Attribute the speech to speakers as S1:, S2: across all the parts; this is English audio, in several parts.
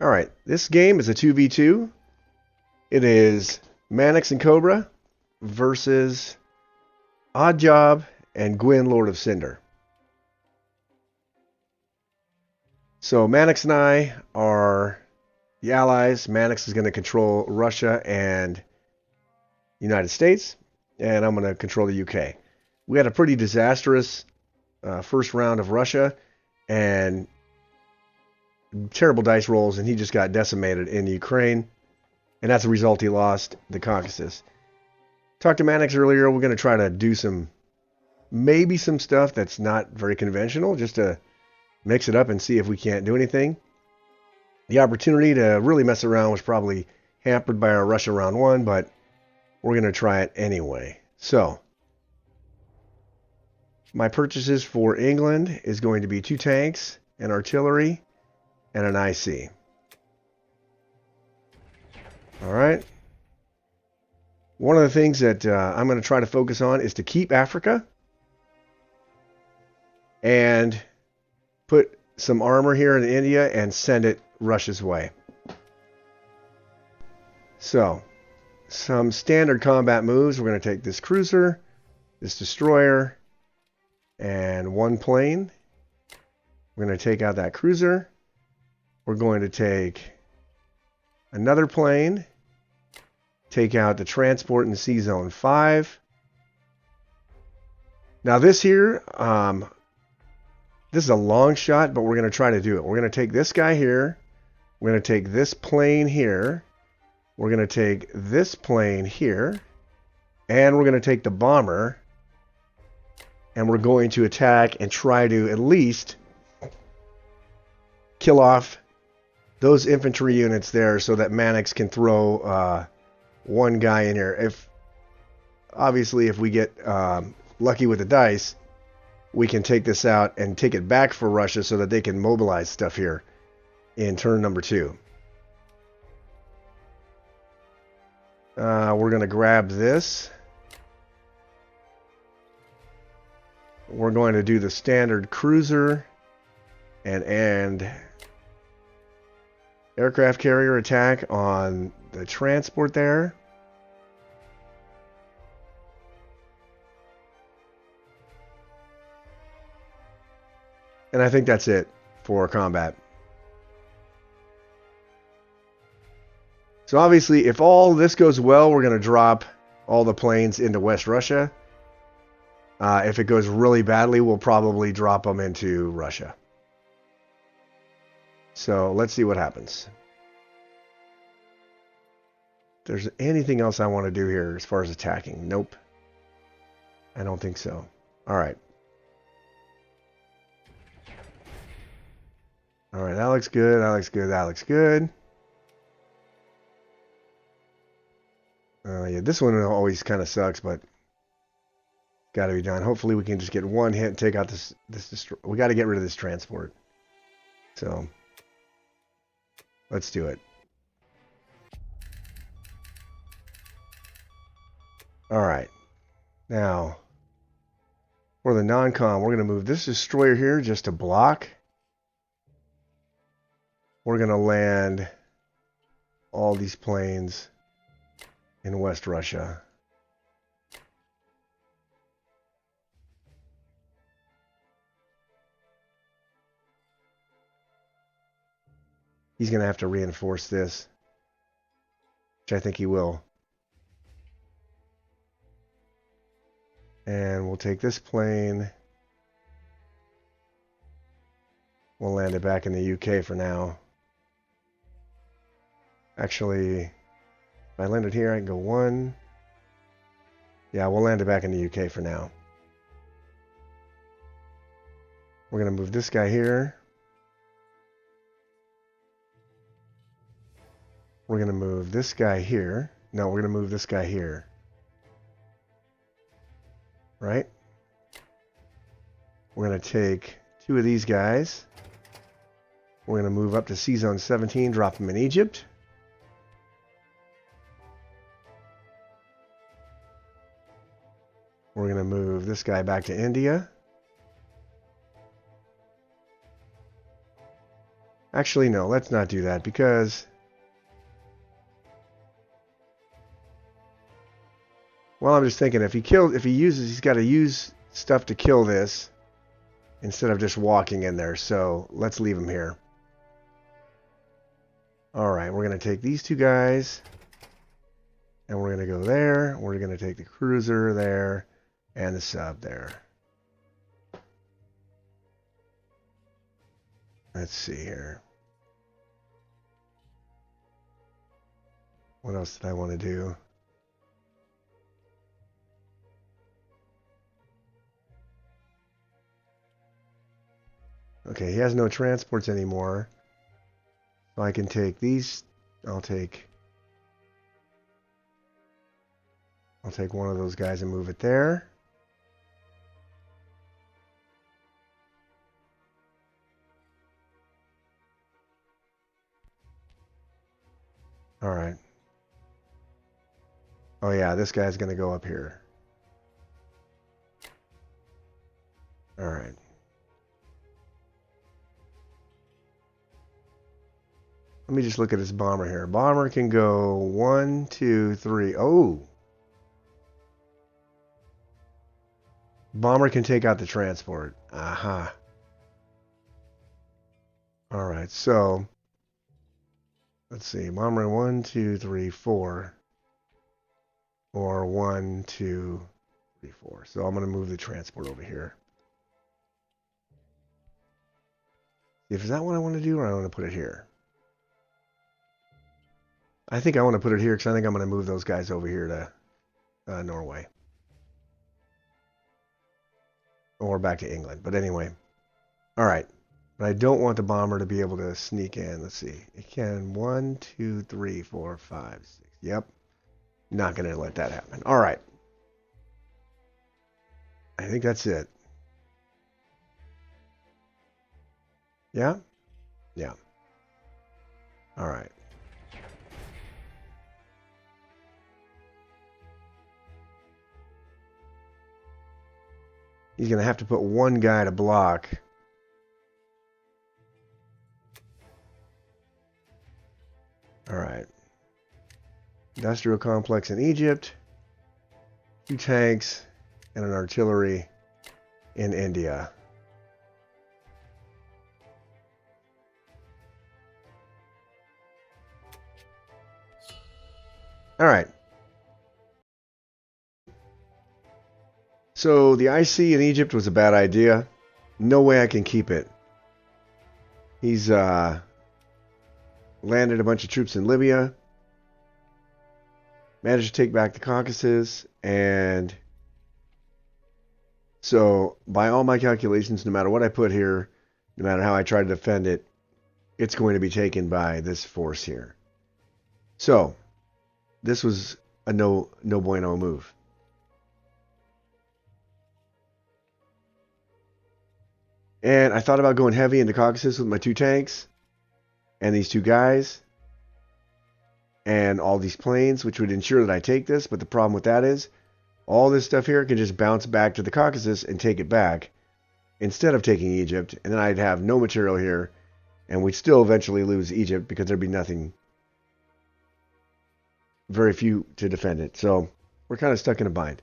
S1: Alright, this game is a 2v2. It is Manix and Cobra versus Oddjob and Gwyn, Lord of Cinder. So Manix and I are the allies. Manix is going to control Russia and United States, and I'm going to control the UK. We had a pretty disastrous first round of Russia, and terrible dice rolls, and he just got decimated in Ukraine, and as a result, he lost the Caucasus. Talked to Manix earlier. We're going to try to do maybe some stuff that's not very conventional, just to mix it up and see if we can't do anything. The opportunity to really mess around was probably hampered by our Russia round one, but we're going to try it anyway. So, my purchases for England is going to be 2 tanks, an artillery, and an IC. Alright. One of the things that I'm going to try to focus on is to keep Africa and put some armor here in India and send it Russia's way. So, some standard combat moves. We're going to take this cruiser, this destroyer, and 1 plane. We're going to take out that cruiser. We're going to take another plane, take out the transport in Sea Zone 5. Now this here, this is a long shot, but we're going to try to do it. We're going to take this guy here. We're going to take this plane here. We're going to take this plane here. And we're going to take the bomber. And we're going to attack and try to at least kill off those infantry units there so that Manix can throw one guy in here. Obviously, if we get lucky with the dice, we can take this out and take it back for Russia so that they can mobilize stuff here in turn number 2. We're going to grab this. We're going to do the standard cruiser and aircraft carrier attack on the transport there. And I think that's it for combat. So obviously, if all this goes well, we're going to drop all the planes into West Russia. If it goes really badly, we'll probably drop them into Russia. So let's see what happens. If there's anything else I want to do here as far as attacking? Nope. I don't think so. Alright. Alright, that looks good, that looks good, that looks good. Yeah, this one always kind of sucks, but got to be done. Hopefully we can just get one hit and take out this we got to get rid of this transport. So, let's do it. Alright. Now, for the non-com, we're going to move this destroyer here just to block. We're going to land all these planes in West Russia. He's going to have to reinforce this, which I think he will. And we'll take this plane. We'll land it back in the UK for now. Actually, if I land it here, I can go 1. Yeah, we'll land it back in the UK for now. We're going to move this guy here. We're going to move this guy here. No, we're going to move this guy here. Right? We're going to take 2 of these guys. We're going to move up to Sea Zone 17, drop them in Egypt. We're going to move this guy back to India. Actually, no, let's not do that because... Well, I'm just thinking if he uses, he's got to use stuff to kill this instead of just walking in there. So let's leave him here. All right, we're going to take these two guys and we're going to go there. We're going to take the cruiser there and the sub there. Let's see here. What else did I want to do? Okay, he has no transports anymore. So I can take these. I'll take one of those guys and move it there. All right. Oh yeah, this guy's going to go up here. All right. Let me just look at this bomber here. Bomber can go 1, 2, 3. Oh. Bomber can take out the transport. Aha. All right, so let's see. Bomber 1, 2, 3, 4. Or 1, 2, 3, 4. So I'm going to move the transport over here. Is that what I want to do, or I want to put it here? I think I want to put it here because I think I'm going to move those guys over here to Norway. Or back to England. But anyway. All right. But I don't want the bomber to be able to sneak in. Let's see. It can 1, 2, 3, 4, 5, 6. Yep. Not going to let that happen. All right. I think that's it. Yeah? Yeah. All right. He's going to have to put one guy to block. All right. Industrial complex in Egypt. 2 tanks and an artillery in India. All right. So the IC in Egypt was a bad idea. No way I can keep it. He's landed a bunch of troops in Libya. Managed to take back the Caucasus. And so by all my calculations, no matter what I put here, no matter how I try to defend it, it's going to be taken by this force here. So this was a no bueno move. And I thought about going heavy into Caucasus with my 2 tanks and these 2 guys and all these planes, which would ensure that I take this. But the problem with that is all this stuff here can just bounce back to the Caucasus and take it back instead of taking Egypt. And then I'd have no material here and we'd still eventually lose Egypt because there'd be nothing, very few to defend it. So we're kind of stuck in a bind.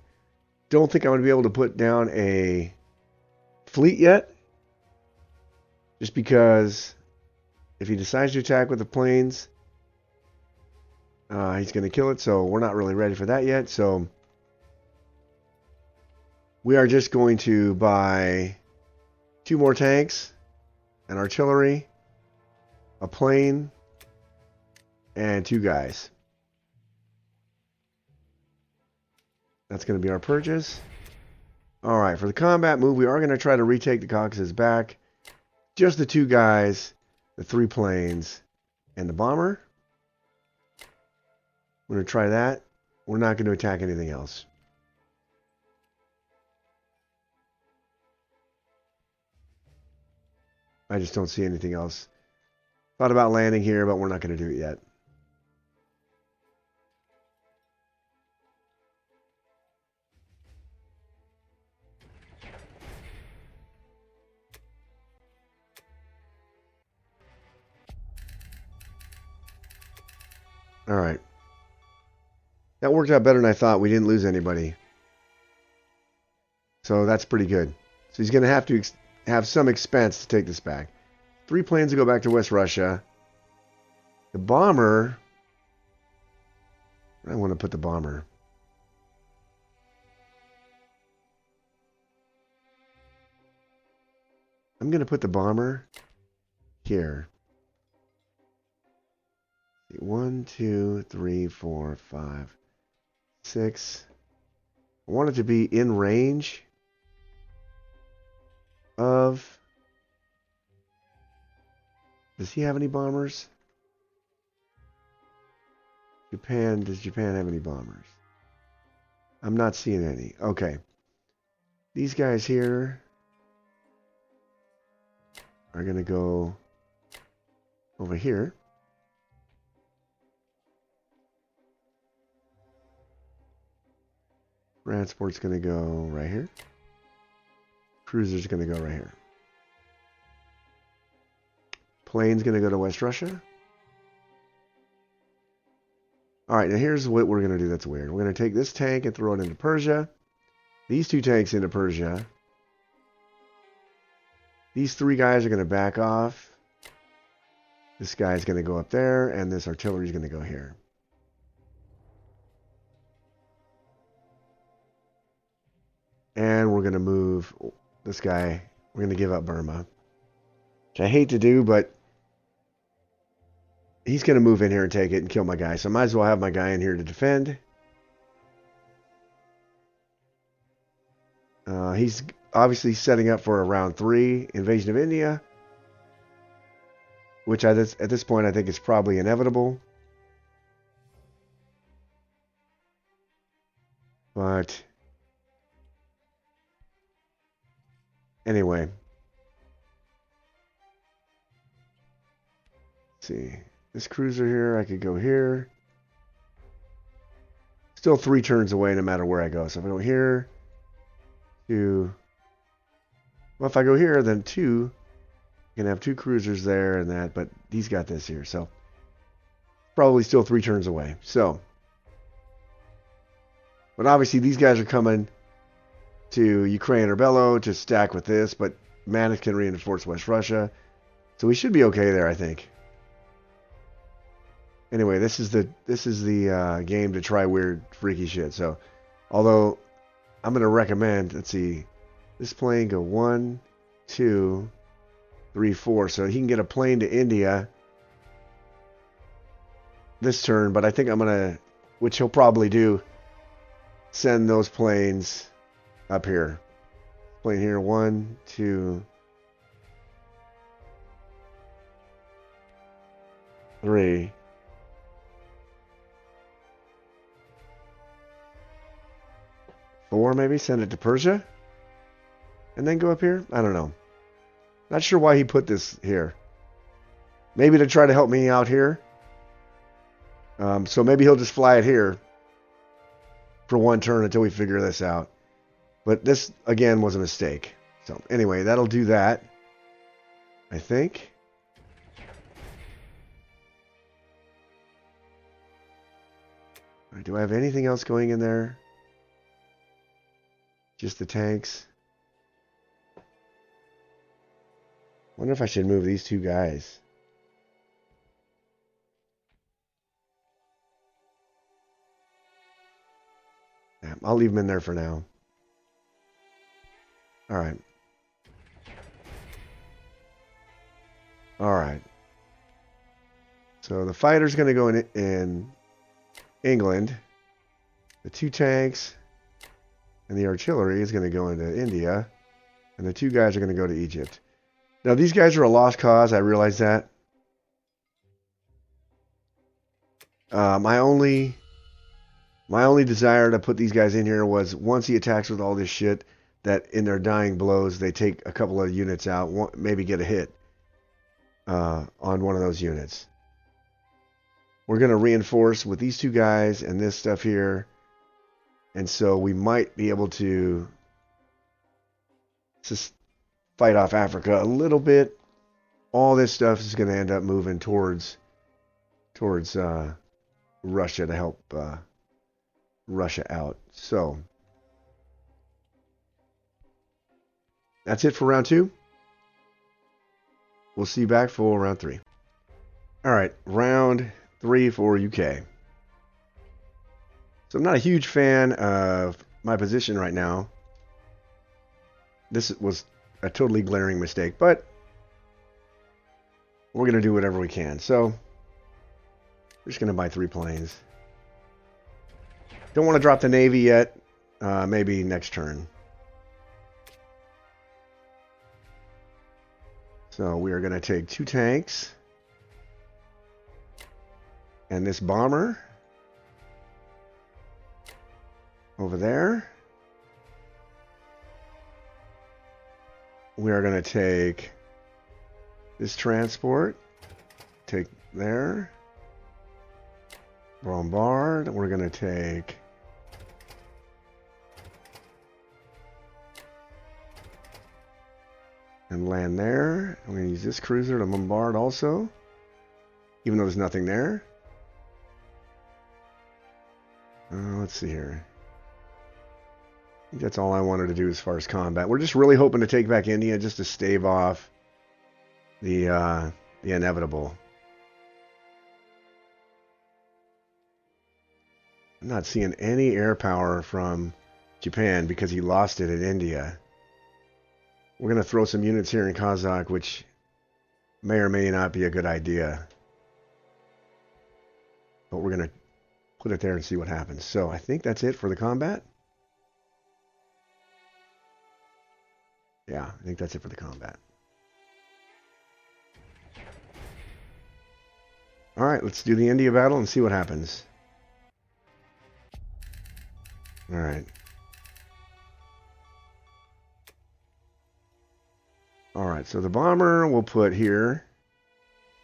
S1: Don't think I'm going to be able to put down a fleet yet. Just because if he decides to attack with the planes, he's going to kill it. So we're not really ready for that yet. So we are just going to buy 2 more tanks, an artillery, a plane, and 2 guys. That's going to be our purchase. All right, for the combat move, we are going to try to retake the Caucasus back. Just the 2 guys, the 3 planes, and the bomber. We're going to try that. We're not going to attack anything else. I just don't see anything else. Thought about landing here, but we're not going to do it yet. Alright. That worked out better than I thought. We didn't lose anybody. So that's pretty good. So he's going to have to have some expense to take this back. 3 planes to go back to West Russia. The bomber... I want to put the bomber. I'm going to put the bomber here. 1, 2, 3, 4, 5, 6. I want it to be in range of... Does he have any bombers? Japan, does Japan have any bombers? I'm not seeing any. Okay. These guys here are going to go over here. Transport's going to go right here. Cruiser's going to go right here. Plane's going to go to West Russia. Alright, now here's what we're going to do that's weird. We're going to take this tank and throw it into Persia. These 2 tanks into Persia. These 3 guys are going to back off. This guy's going to go up there, and this artillery is going to go here. And we're going to move this guy. We're going to give up Burma. Which I hate to do, but he's going to move in here and take it and kill my guy. So I might as well have my guy in here to defend. He's obviously setting up for a round 3 invasion of India. Which at this point I think is probably inevitable. But anyway. Let's see. This cruiser here, I could go here. Still 3 turns away no matter where I go. So if I go here to... Well, if I go here, then 2. I can have 2 cruisers there and that. But he's got this here. So probably still 3 turns away. So... But obviously these guys are coming to Ukraine or Bello to stack with this. But Manix can reinforce West Russia. So we should be okay there, I think. Anyway, this is the game to try weird, freaky shit. So, although I'm going to recommend, let's see, this plane go 1, 2, 3, 4. So he can get a plane to India this turn. But I think I'm going to, which he'll probably do, send those planes up here. Plane here, 1, 2, 3. 4 maybe, send it to Persia, and then go up here? I don't know. Not sure why he put this here. Maybe to try to help me out here. So maybe he'll just fly it here for 1 turn until we figure this out. But this, again, was a mistake. So anyway, that'll do that, I think. Do I have anything else going in there? Just the tanks. Wonder if I should move these 2 guys. Yeah, I'll leave them in there for now. Alright. Alright. So the fighter's going to go in England. The 2 tanks and the artillery is going to go into India. And the 2 guys are going to go to Egypt. Now, these guys are a lost cause. I realize that. My only desire to put these guys in here was once he attacks with all this shit, that in their dying blows, they take a couple of units out, maybe get a hit on one of those units. We're going to reinforce with these 2 guys and this stuff here. And so we might be able to just fight off Africa a little bit. All this stuff is going to end up moving towards Russia to help Russia out. So that's it for round 2. We'll see you back for round 3. All right, round 3 for UK. So I'm not a huge fan of my position right now. This was a totally glaring mistake, but we're going to do whatever we can. So we're just going to buy 3 planes. Don't want to drop the Navy yet. Maybe next turn. So we are going to take 2 tanks. And this bomber. Over there. We are going to take this transport. Take there. Bombard. We're going to take and land there. I'm going to use this cruiser to bombard also, even though there's nothing there. Let's see here. I think that's all I wanted to do as far as combat. We're just really hoping to take back India just to stave off the inevitable. I'm not seeing any air power from Japan because he lost it in India. We're going to throw some units here in Kazakh, which may or may not be a good idea. But we're going to put it there and see what happens. So I think that's it for the combat. Yeah, I think that's it for the combat. All right, let's do the India battle and see what happens. All right. All right, so the bomber we'll put here.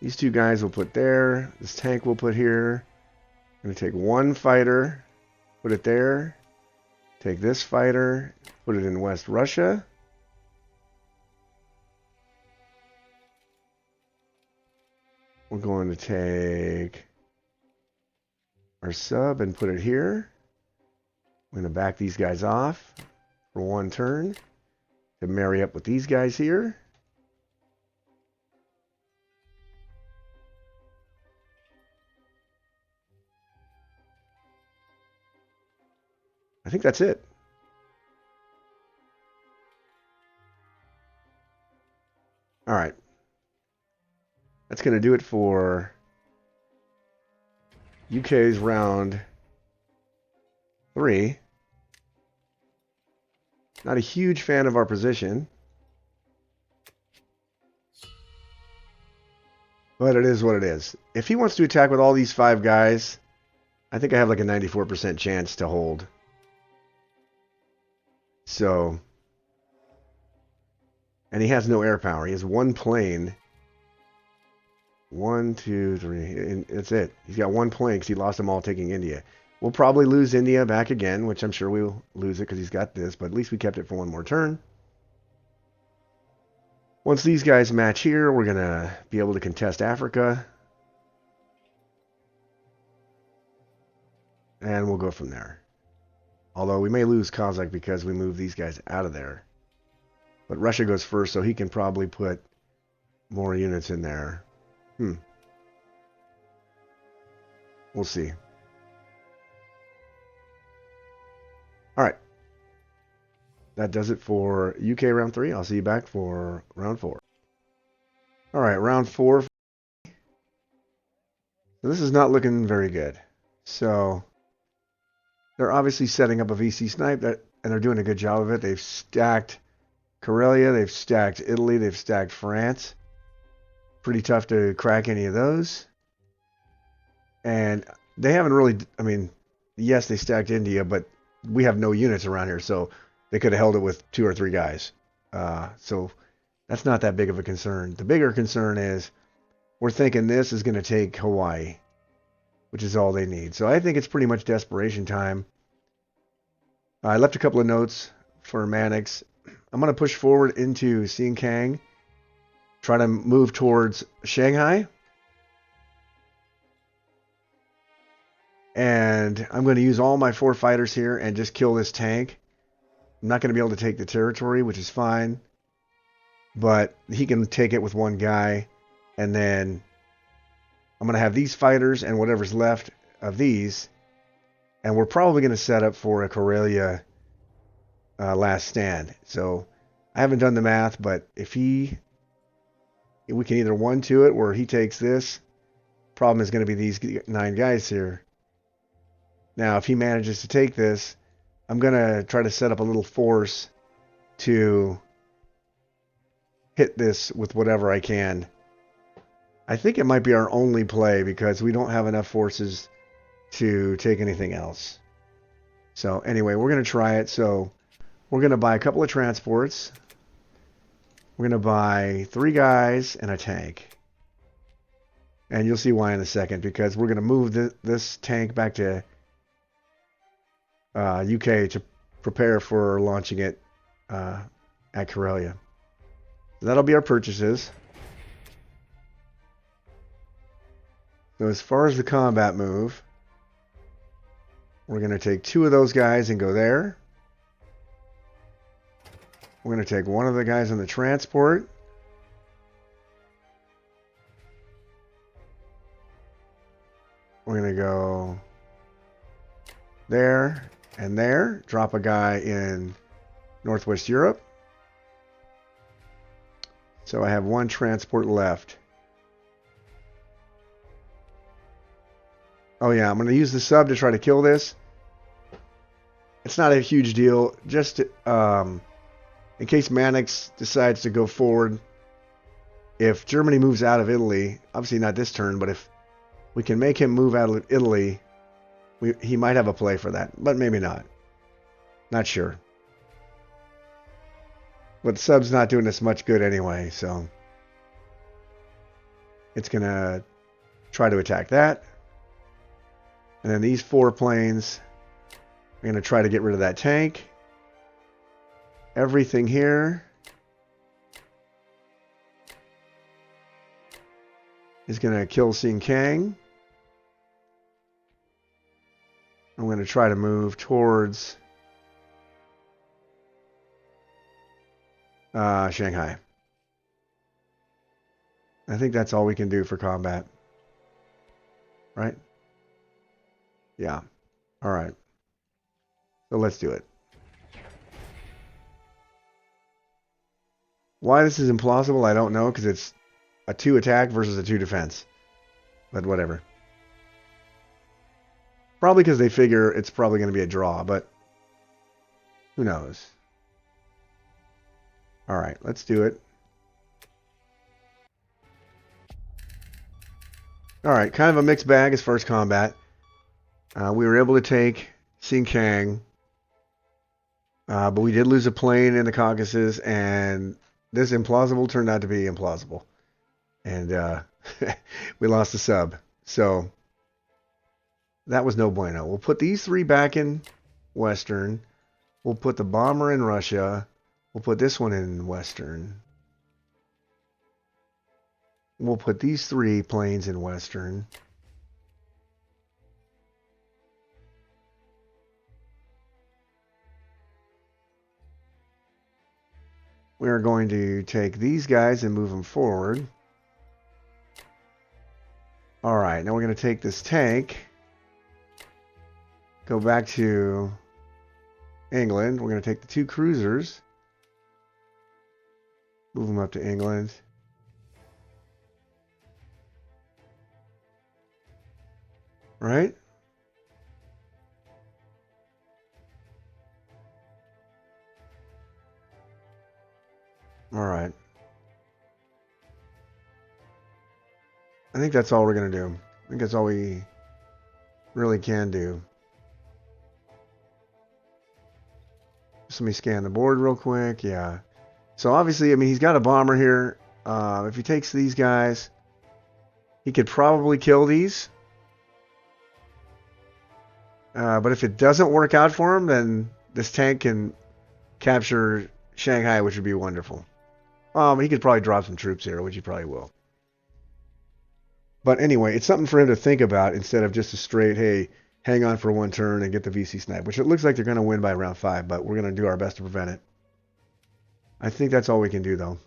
S1: These 2 guys we'll put there. This tank we'll put here. I'm going to take 1 fighter, put it there. Take this fighter, put it in West Russia. We're going to take our sub and put it here. I'm going to back these guys off for 1 turn to marry up with these guys here. I think that's it. All right. That's going to do it for UK's round 3. Not a huge fan of our position. But it is what it is. If he wants to attack with all these 5 guys, I think I have like a 94% chance to hold. So, and he has no air power. He has 1 plane. 1, 2, 3, and that's it. He's got 1 plane because he lost them all taking India. We'll probably lose India back again, which I'm sure we'll lose it because he's got this, but at least we kept it for 1 more turn. Once these guys match here, we're going to be able to contest Africa. And we'll go from there. Although we may lose Kazakh because we move these guys out of there. But Russia goes first, so he can probably put more units in there. We'll see. All right. That does it for UK round 3. I'll see you back for round 4. All right, round 4. So this is not looking very good. So they're obviously setting up a VC snipe, and they're doing a good job of it. They've stacked Karelia, they've stacked Italy, they've stacked France. Pretty tough to crack any of those. And they haven't really, I mean, yes, they stacked India, but we have no units around here, so they could have held it with 2 or 3 guys. So that's not that big of a concern. The bigger concern is we're thinking this is going to take Hawaii, which is all they need. So I think it's pretty much desperation time. I left a couple of notes for Manix. I'm going to push forward into Xinjiang, try to move towards Shanghai. And I'm going to use all my 4 fighters here and just kill this tank. I'm not going to be able to take the territory, which is fine. But he can take it with 1 guy. And then I'm going to have these fighters and whatever's left of these. And we're probably going to set up for a Karelia last stand. So I haven't done the math, but if we can either 1-2 it where he takes this. Problem is going to be these 9 guys here. Now, if he manages to take this, I'm going to try to set up a little force to hit this with whatever I can. I think it might be our only play because we don't have enough forces to take anything else. So anyway, we're going to try it. So we're going to buy a couple of transports. We're going to buy 3 guys and a tank. And you'll see why in a second, because we're going to move this tank back to UK to prepare for launching it at Karelia. So that'll be our purchases. So as far as the combat move, we're going to take 2 of those guys and go there. We're going to take 1 of the guys on the transport. We're going to go there and there. Drop a guy in Northwest Europe. So I have 1 transport left. Oh yeah, I'm going to use the sub to try to kill this. It's not a huge deal. Just in case Manix decides to go forward. If Germany moves out of Italy, obviously not this turn, but if we can make him move out of Italy, he might have a play for that, but maybe not. Not sure. But the sub's not doing us much good anyway, so it's going to try to attack that. And then these 4 planes are going to try to get rid of that tank. Everything here is going to kill Xin Kang. I'm going to try to move towards Shanghai. I think that's all we can do for combat. Right? Yeah. All right. So let's do it. Why this is implausible, I don't know, because it's a 2 attack versus a 2 defense. But whatever. Probably because they figure it's probably going to be a draw, but who knows? All right, let's do it. All right, kind of a mixed bag as far as combat. We were able to take Xin Kang, but we did lose a plane in the Caucasus, and this implausible turned out to be implausible. And we lost the sub. So that was no bueno. We'll put these 3 back in Western. We'll put the bomber in Russia. We'll put this one in Western. We'll put these 3 planes in Western. We're going to take these guys and move them forward. All right, now we're going to take this tank, go back to England. We're going to take the 2 cruisers, move them up to England. Right? All right. I think that's all we're going to do. I think that's all we really can do. Just let me scan the board real quick. Yeah. So obviously, I mean, he's got a bomber here. If he takes these guys, he could probably kill these. But if it doesn't work out for him, then this tank can capture Shanghai, which would be wonderful. He could probably drop some troops here, which he probably will. But anyway, it's something for him to think about instead of just a straight, hey, hang on for one turn and get the VC snipe, which it looks like they're going to win by round 5, but we're going to do our best to prevent it. I think that's all we can do, though.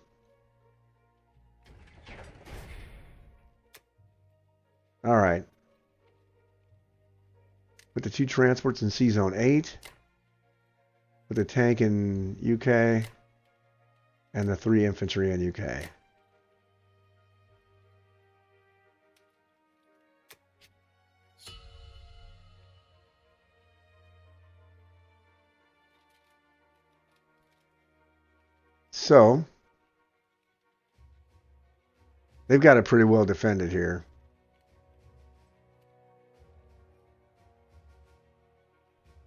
S1: All right. Put the 2 transports in C Zone 8. Put the tank in UK. And the 3 infantry in UK. So, they've got it pretty well defended here.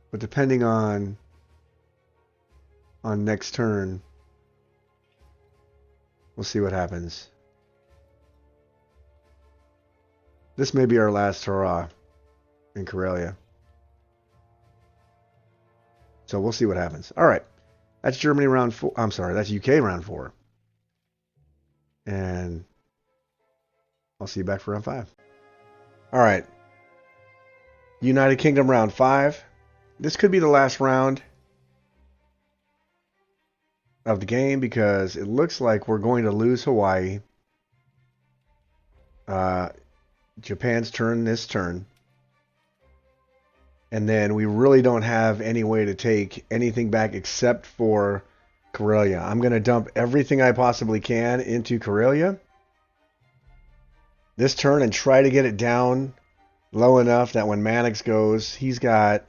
S1: But depending on next turn, we'll see what happens. This may be our last hurrah in Karelia. So we'll see what happens. All right. That's Germany round 4. I'm sorry, that's UK round 4. And I'll see you back for round 5. All right. United Kingdom round 5. This could be the last round of the game because it looks like we're going to lose Hawaii. Japan's turn this turn. And then we really don't have any way to take anything back except for Karelia. I'm going to dump everything I possibly can into Karelia this turn and try to get it down low enough that when Manix goes, he's got...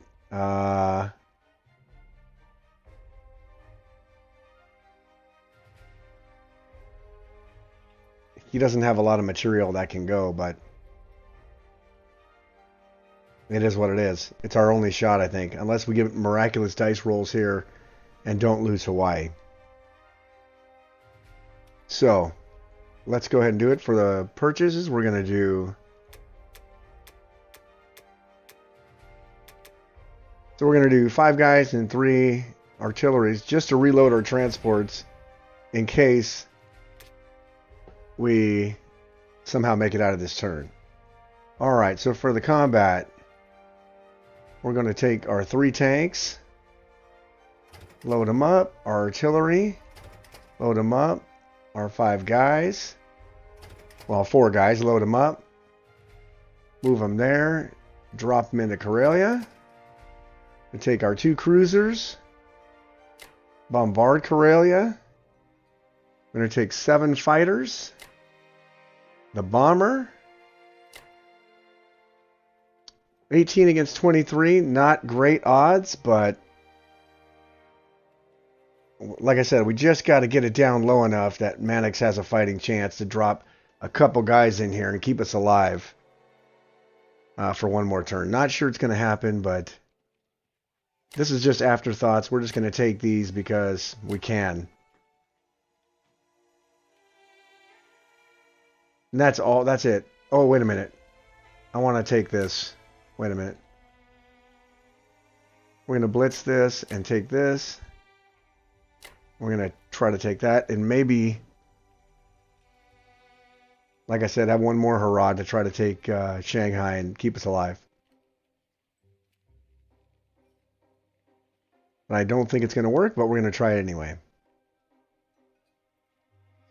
S1: he doesn't have a lot of material that can go, but it is what it is. It's our only shot, I think, unless we get miraculous dice rolls here and don't lose Hawaii. So, let's go ahead and do it. For the purchases, we're going to do... So we're going to do 5 guys and 3 artilleries just to reload our transports in case we somehow make it out of this turn. Alright, so for the combat, we're going to take our 3 tanks, load them up, our artillery, load them up, our 5 guys, well 4 guys, load them up, move them there, drop them into Karelia, we take our 2 cruisers, bombard Karelia, we're going to take 7 fighters, the bomber, 18 against 23, not great odds, but like I said, we just got to get it down low enough that Manix has a fighting chance to drop a couple guys in here and keep us alive for one more turn. Not sure it's going to happen, but this is just afterthoughts. We're just going to take these because we can. And that's all. That's it. Oh, wait a minute. I want to take this. Wait a minute. We're going to blitz this and take this. We're going to try to take that. And maybe, like I said, have one more hurrah to try to take Shanghai and keep us alive. And I don't think it's going to work, but we're going to try it anyway. Is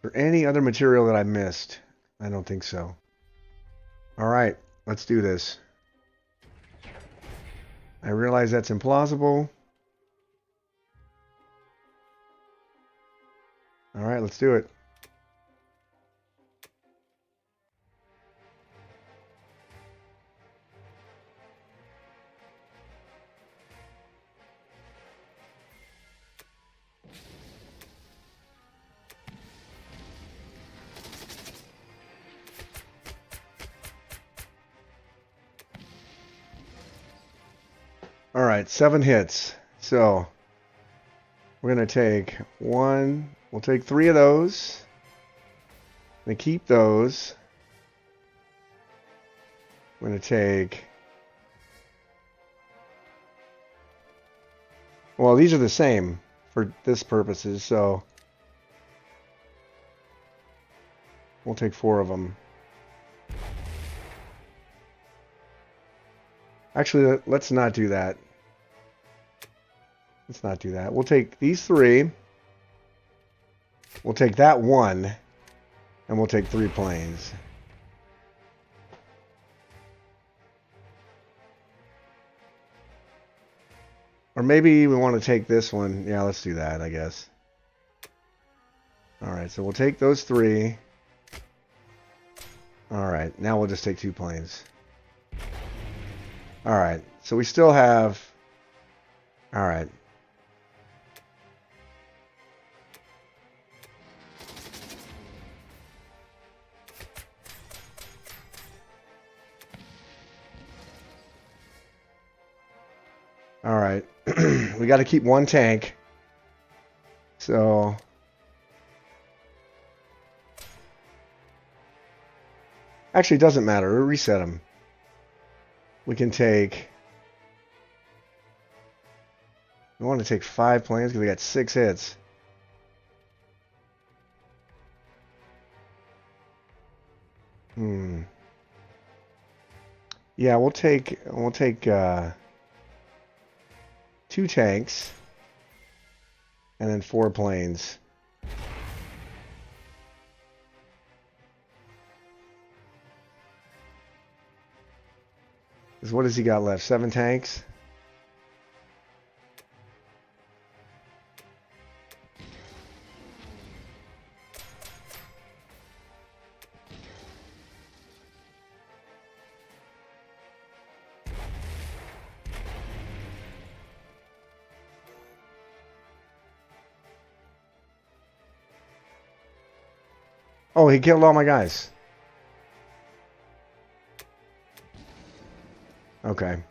S1: there any other material that I missed? I don't think so. Alright, let's do this. I realize that's implausible. Alright, let's do it. Alright, 7 hits. So, we're going to take 1. We'll take 3 of those. I'm going to keep those. We're going to take... Well, these are the same for this purposes, so... We'll take 4 of them. Actually, let's not do that. Let's not do that. We'll take these 3. We'll take that 1. And we'll take 3 planes. Or maybe we want to take this one. Yeah, let's do that, I guess. Alright, so we'll take those 3. Alright, now we'll just take 2 planes. Alright, so we still have... Alright. Alright. We got to keep 1 tank. So... Actually, it doesn't matter. We'll reset them. We can take... We want to take 5 planes because we got 6 hits. Yeah, we'll take 2 tanks and then 4 planes. What has he got left? 7 tanks? Oh, he killed all my guys. Okay.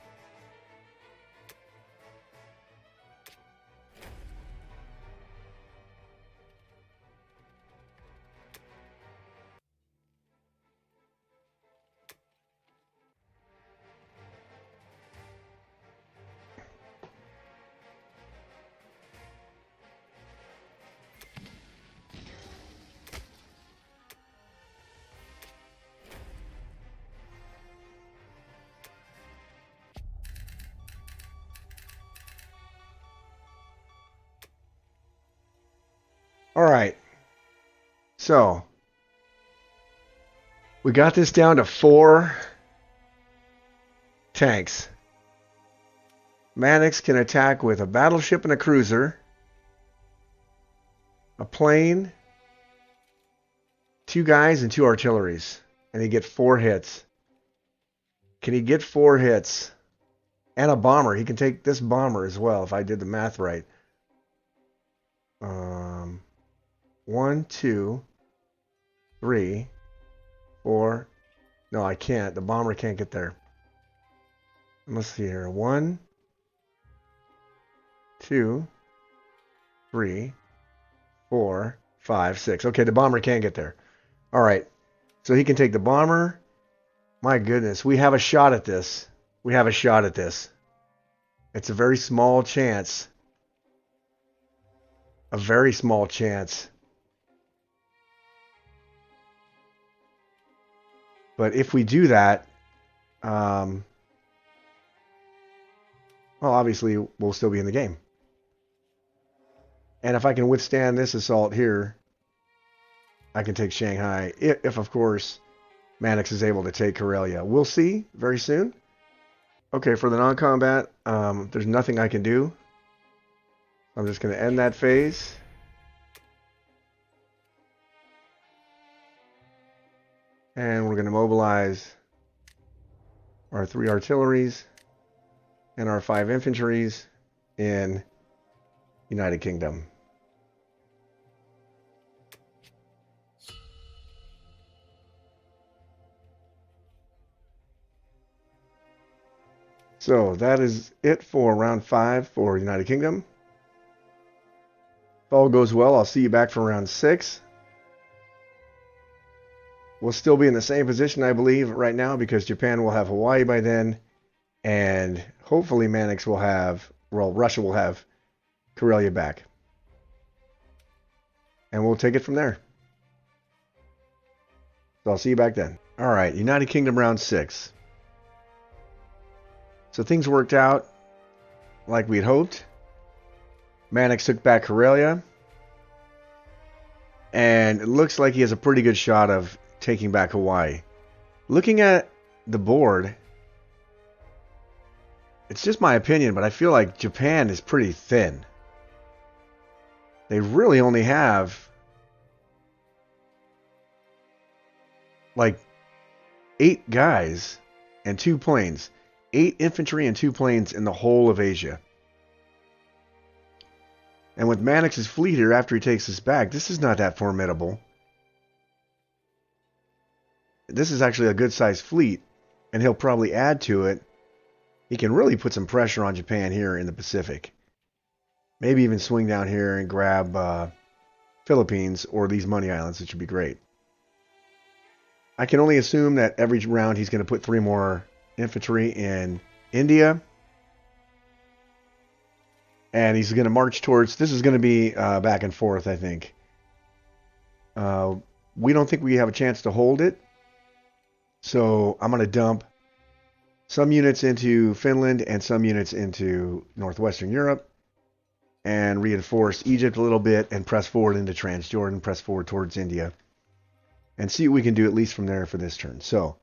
S1: All right. So, we got this down to 4 tanks. Manix can attack with a battleship and a cruiser, a plane, 2 guys, and 2 artilleries. And he get 4 hits. Can he get 4 hits? And a bomber. He can take this bomber as well, if I did the math right. 1, 2, 3, 4. No, I can't. The bomber can't get there. Let's see here. 1, 2, 3, 4, 5, 6. Okay, the bomber can't get there. All right. So he can take the bomber. My goodness, we have a shot at this. We have a shot at this. It's a very small chance. A very small chance. But if we do that, well, obviously we'll still be in the game. And if I can withstand this assault here, I can take Shanghai. If of course, Manix is able to take Karelia. We'll see very soon. Okay, for the non-combat, there's nothing I can do. I'm just going to end that phase. And we're going to mobilize our 3 artilleries and our 5 infantries in United Kingdom. So that is it for round 5 for United Kingdom. If all goes well, I'll see you back for round 6. We'll still be in the same position, I believe, right now, because Japan will have Hawaii by then, and hopefully Manix will have, well, Russia will have Karelia back. And we'll take it from there. So I'll see you back then. All right, United Kingdom round 6. So things worked out like we had hoped. Manix took back Karelia. And it looks like he has a pretty good shot of taking back Hawaii. Looking at the board, it's just my opinion, but I feel like Japan is pretty thin. They really only have like 8 guys and 2 planes. 8 infantry and 2 planes in the whole of Asia. And with Manix's fleet here after he takes us back, this is not that formidable. This is actually a good sized fleet, and he'll probably add to it. He can really put some pressure on Japan here in the Pacific. Maybe even swing down here and grab Philippines or these money islands, which would be great. I can only assume that every round he's going to put 3 more infantry in India. And he's going to march towards... This is going to be back and forth, I think. We don't think we have a chance to hold it. So I'm going to dump some units into Finland and some units into northwestern Europe. And reinforce Egypt a little bit and press forward into Transjordan. Press forward towards India. And see what we can do at least from there for this turn. So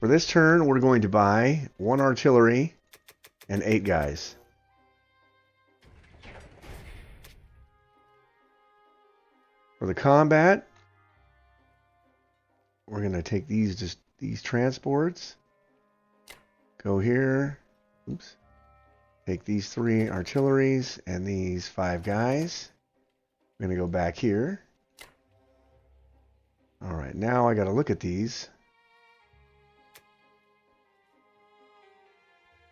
S1: for this turn, we're going to buy 1 artillery and 8 guys. For the combat, we're going to take these transports. Go here. Oops. Take these 3 artilleries and these 5 guys. We're going to go back here. All right, now I got to look at these.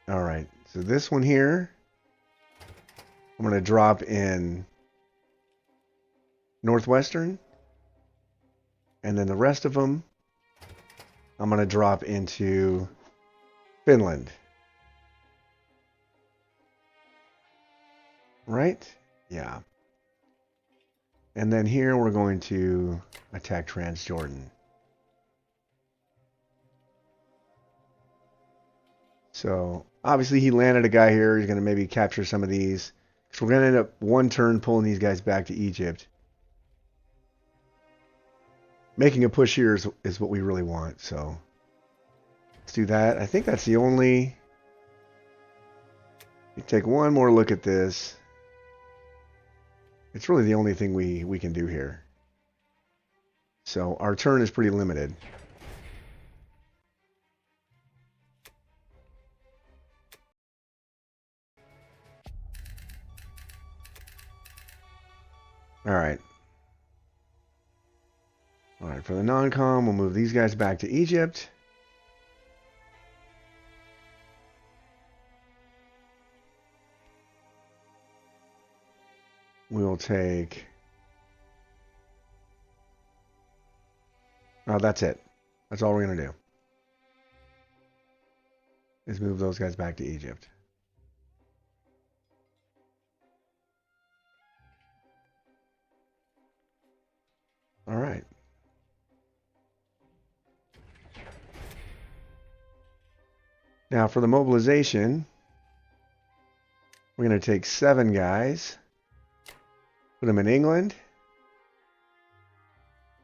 S1: All right, so this one here, I'm going to drop in Northwestern, and then the rest of them I'm going to drop into Finland. Right? Yeah. And then here we're going to attack Transjordan. So obviously he landed a guy here. He's going to maybe capture some of these. So we're going to end up 1 turn pulling these guys back to Egypt. Making a push here is what we really want. So let's do that. I think that's the only... You take one more look at this. It's really the only thing we can do here. So our turn is pretty limited. Alright. Alright, for the non-com, we'll move these guys back to Egypt. We'll take... Oh, that's it. That's all we're going to do. Is move those guys back to Egypt. All right. Now for the mobilization, we're going to take 7 guys, put them in England.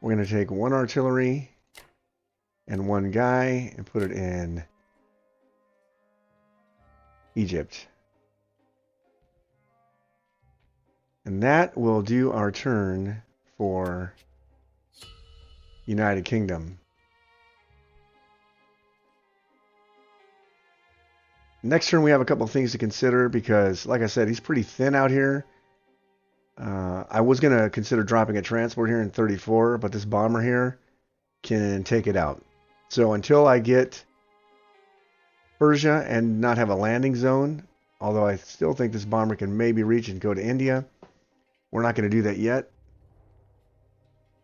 S1: We're going to take 1 artillery and 1 guy and put it in Egypt. And that will do our turn for United Kingdom. Next turn we have a couple of things to consider because, like I said, he's pretty thin out here. I was going to consider dropping a transport here in 34, but this bomber here can take it out. So until I get Persia and not have a landing zone, although I still think this bomber can maybe reach and go to India, we're not going to do that yet.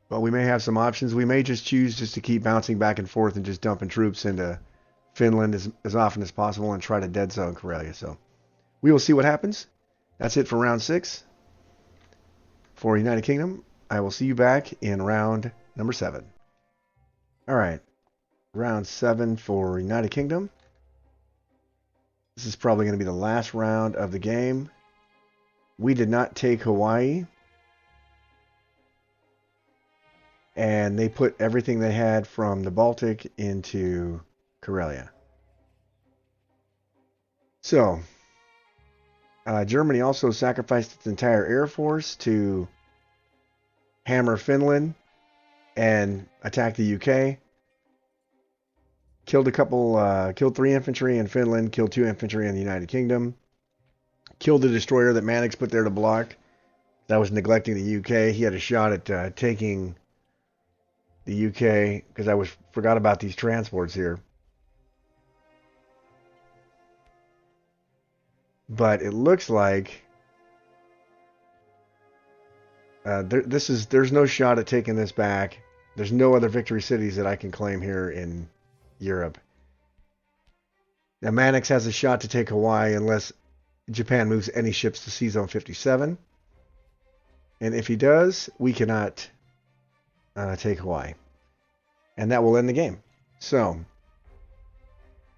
S1: But we may have some options. We may just choose just to keep bouncing back and forth and just dumping troops into Finland as often as possible and try to dead zone Karelia. So we will see what happens. That's it for round 6 for United Kingdom. I will see you back in round number 7. All right, round 7 for United Kingdom. This is probably going to be the last round of the game. We did not take Hawaii. And they put everything they had from the Baltic into Karelia. So, Germany also sacrificed its entire air force to hammer Finland and attack the UK. Killed 3 infantry in Finland, killed 2 infantry in the United Kingdom. Killed the destroyer that Manix put there to block. That was neglecting the UK. He had a shot at taking the UK because I forgot about these transports here. But it looks like there's no shot at taking this back. There's no other victory cities that I can claim here in Europe. Now Manix has a shot to take Hawaii unless Japan moves any ships to Sea Zone 57. And if he does, we cannot take Hawaii. And that will end the game. So,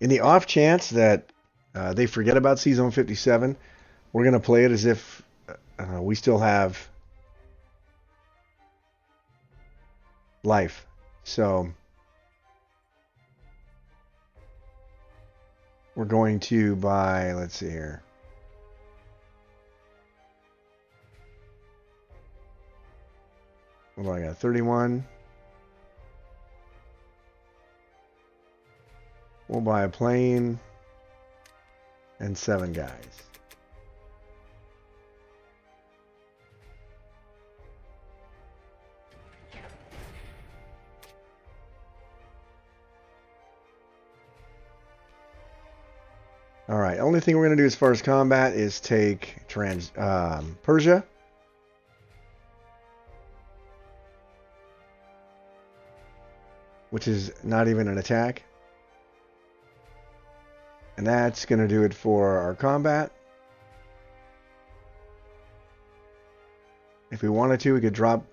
S1: in the off chance that they forget about Sea Zone 57, we're going to play it as if we still have life. So, we're going to buy, let's see here. What do I got? 31. We'll buy a plane and 7 guys. All right. Only thing we're going to do as far as combat is take Persia. Which is not even an attack. And that's going to do it for our combat. If we wanted to, we could drop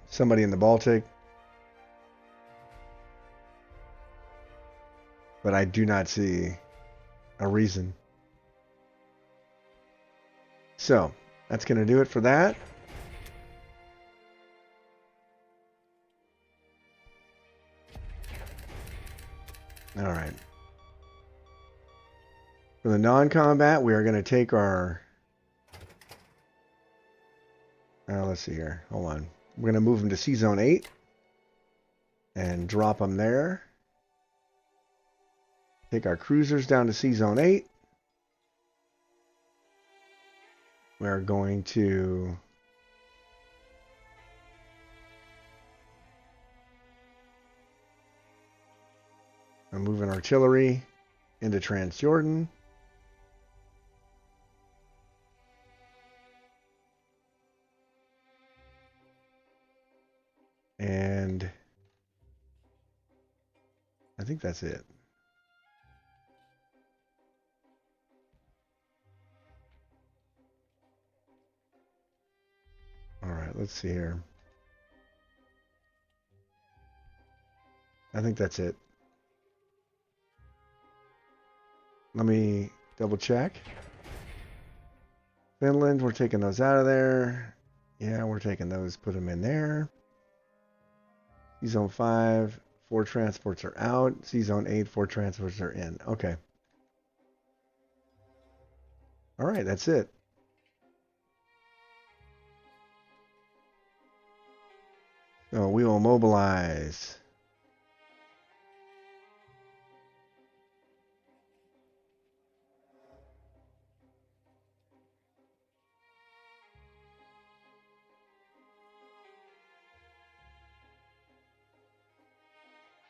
S1: somebody in the Baltic. But I do not see a reason. So, that's going to do it for that. All right. For the non-combat, we are going to take our... let's see here. Hold on. We're going to move them to Sea Zone 8. And drop them there. Take our cruisers down to Sea Zone 8. We're going to... I'm moving artillery into Transjordan. And I think that's it. All right, let's see here. I think that's it. Let me double check. Finland, we're taking those out of there. Yeah, we're taking those, put them in there. Sea Zone 5, 4 transports are out. Sea Zone 8, 4 transports are in. Okay. All right, that's it. So we will mobilize.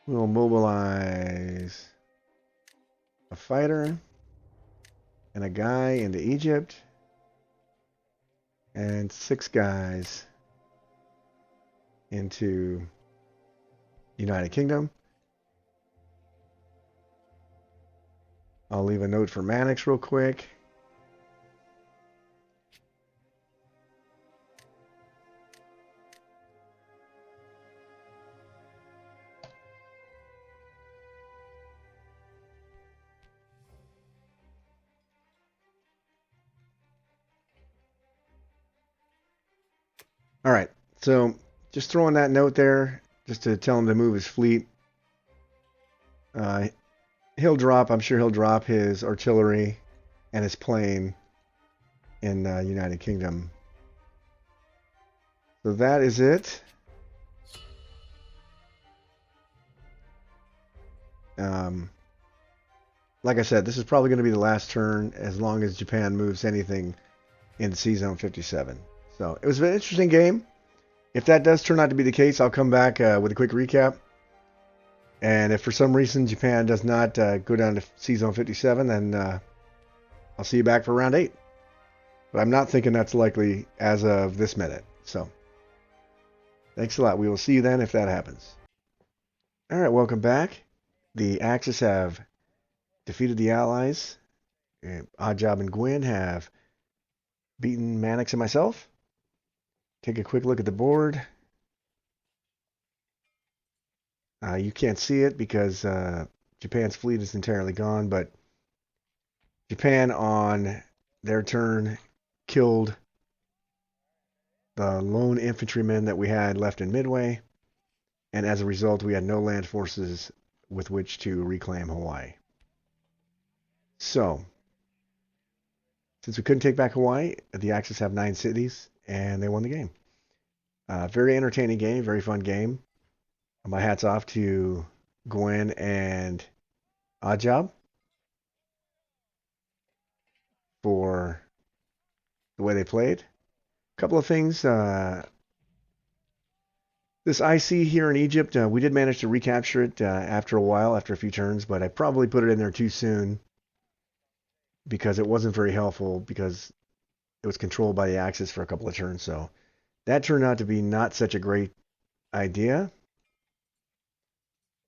S1: We will mobilize a fighter and a guy into Egypt and 6 guys into United Kingdom. I'll leave a note for Manix real quick. All right, so just throwing that note there, just to tell him to move his fleet. Uh, I'm sure he'll drop his artillery and his plane in United Kingdom. So that is it. Um, like I said, this is probably going to be the last turn as long as Japan moves anything into C Zone 57. So it was an interesting game. If that does turn out to be the case, I'll come back with a quick recap. And if for some reason Japan does not go down to C Zone 57, then I'll see you back for round 8. But I'm not thinking that's likely as of this minute. So thanks a lot. We will see you then if that happens. All right, welcome back. The Axis have defeated the Allies. Oddjob and Gwyn have beaten Manix and myself. Take a quick look at the board. You can't see it because Japan's fleet is entirely gone, but Japan on their turn killed the lone infantrymen that we had left in Midway, and as a result, we had no land forces with which to reclaim Hawaii. So, since we couldn't take back Hawaii, the Axis have 9 cities, and they won the game. Very entertaining game, very fun game. My hat's off to Gwen and Oddjob for the way they played. A couple of things. This IC here in Egypt, we did manage to recapture it after a while, after a few turns, but I probably put it in there too soon because it wasn't very helpful because it was controlled by the Axis for a couple of turns. So that turned out to be not such a great idea.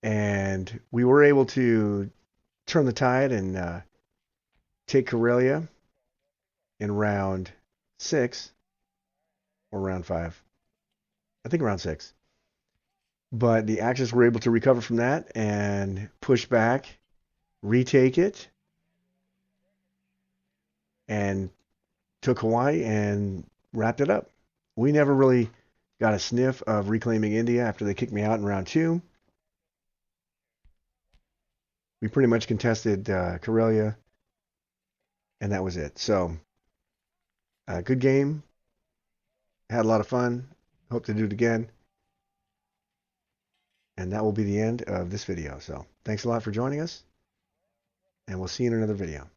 S1: And we were able to turn the tide and take Karelia in round 6 or round 5. I think round 6. But the Axis were able to recover from that and push back, retake it, and took Hawaii and wrapped it up. We never really got a sniff of reclaiming India after they kicked me out in round 2. We pretty much contested Karelia, and that was it. So, good game. Had a lot of fun. Hope to do it again. And that will be the end of this video. So, thanks a lot for joining us, and we'll see you in another video.